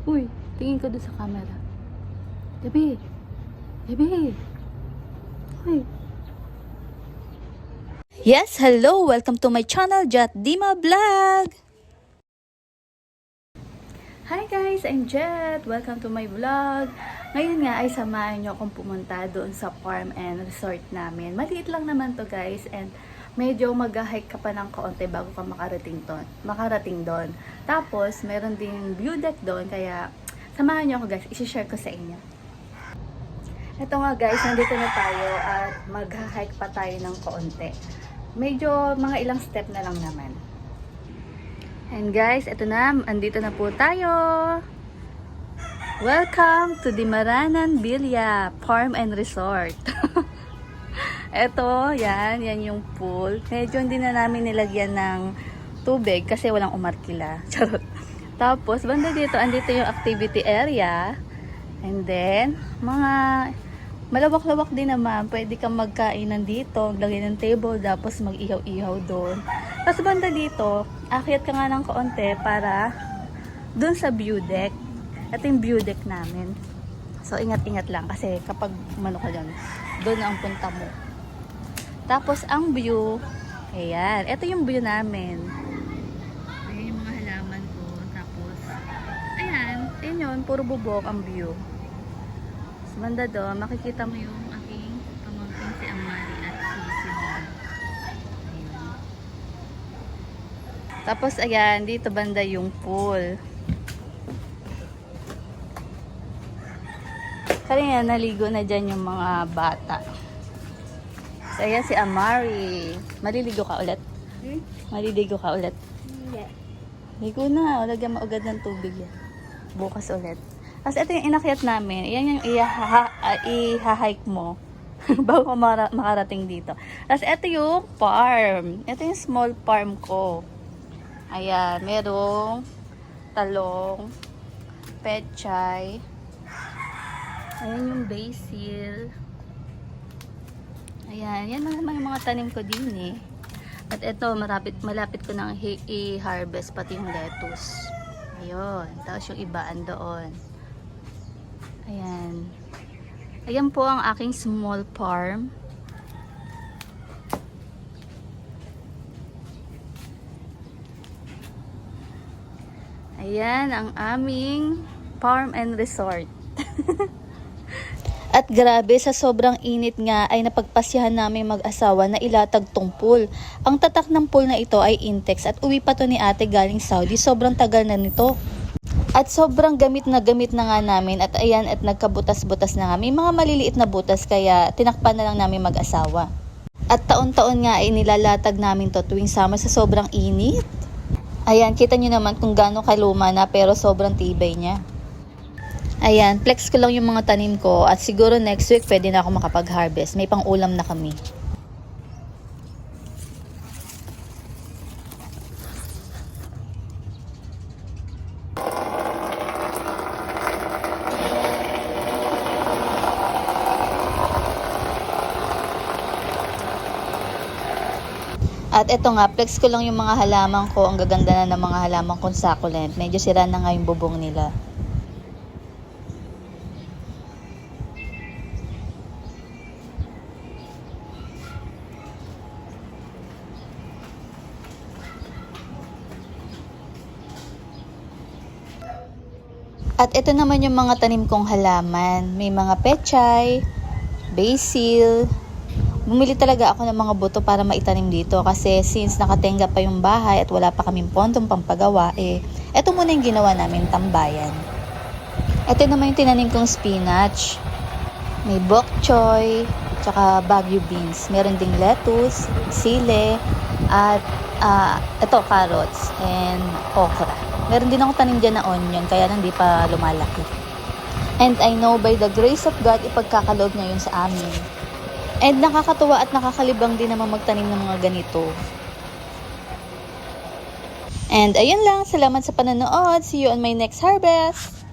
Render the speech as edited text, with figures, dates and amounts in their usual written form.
Uy, tingin ko doon sa camera. Gabi. Gabi. Uy. Yes, hello! Welcome to my channel, Jet Dima Vlog! Hi guys, I'm Jet. Welcome to my vlog. Ngayon nga ay samahan nyo akong pumunta doon sa farm and resort namin. Maliit lang naman to guys, and medyo mag-hike ka pa ng kaunti bago ka makarating doon. Tapos, meron ding view deck doon, kaya samahan nyo ako guys, isi-share ko sa inyo. Ito nga guys, nandito na tayo at mag-hike pa tayo ng kaunti. Medyo mga ilang step na lang naman. And guys, ito na, andito na po tayo. Welcome to Dimaranan Villa Farm and Resort. Ito, yan yung pool. Medyo hindi na namin nilagyan ng tubig kasi walang umarkila. Charot. Tapos, banda dito, andito yung activity area. And then, mga malawak-lawak din naman. Pwede kang magkainan dito, maglagay ng table, tapos mag-ihaw-ihaw doon. Tapos, banda dito, akyat ka nga ng kaunti para doon sa view deck. Ito yung view deck namin. So, ingat-ingat lang kasi kapag umano ka doon ang punta mo. Tapos, ang view, ayan. Ito yung view namin. Ayan yung mga halaman ko. Tapos, ayan. Ayan yun. Puro bubok ang view. Sa banda doon, makikita mo yung aking pamangkin si Amari at si Sina. Ayan. Tapos, ayan. Dito banda yung pool. Kanina, naligo na dyan yung mga bata. So, ayan si Amari. Maliligo ka ulit? Maliligo ka ulit? Hindi. Ligo na. Lagyan maugad ng tubig yan. Bukas ulit. Tapos ito yung inakyat namin. Ayan yung i-hike mo. Bago ka makarating dito. Tapos ito yung farm. Ito yung small farm ko. Ayan. Merong talong, pechay. Ayan yung basil. Ayan, yan naman yung mga tanim ko din eh. At ito, malapit ko nang i-harvest pati yung lettuce. Ayun, tapos yung ibaan doon. Ayan. Ayan po ang aking small farm. Ayan ang aming farm and resort. At grabe, sa sobrang init nga ay napagpasyahan namin mag-asawa na ilatag tong pool. Ang tatak ng pool na ito ay Intex at uwi pa to ni ate galing Saudi. Sobrang tagal na nito. At sobrang gamit na nga namin at ayan at nagkabutas-butas na nga. May mga maliliit na butas kaya tinakpan na lang namin mag-asawa. At taon-taon nga ay nilalatag namin to tuwing summer sa sobrang init. Ayan, kita nyo naman kung gaano kaluma na pero sobrang tibay niya. Ayan, flex ko lang yung mga tanim ko at siguro next week pwede na ako makapag-harvest. May pang-ulam na kami. At eto nga, flex ko lang yung mga halaman ko. Ang gaganda na ng mga halaman kong succulent. Medyo sira na nga yung bubong nila. At ito naman yung mga tanim kong halaman. May mga pechay, basil. Bumili talaga ako ng mga buto para maitanim dito kasi since nakatenga pa yung bahay at wala pa kaming pondong pampagawa, ito muna yung ginawa namin, tambayan. Ito naman yung tinanim kong spinach. May bok choy, tsaka bagu beans. Meron ding lettuce, sile, at ito carrots and okra. Meron din ako tanim dyan na onion, kaya hindi pa lumalaki. And I know by the grace of God, ipagkakaloob niya yun sa amin. And nakakatuwa at nakakalibang din naman magtanim ng mga ganito. And ayun lang, salamat sa panonood. See you on my next harvest!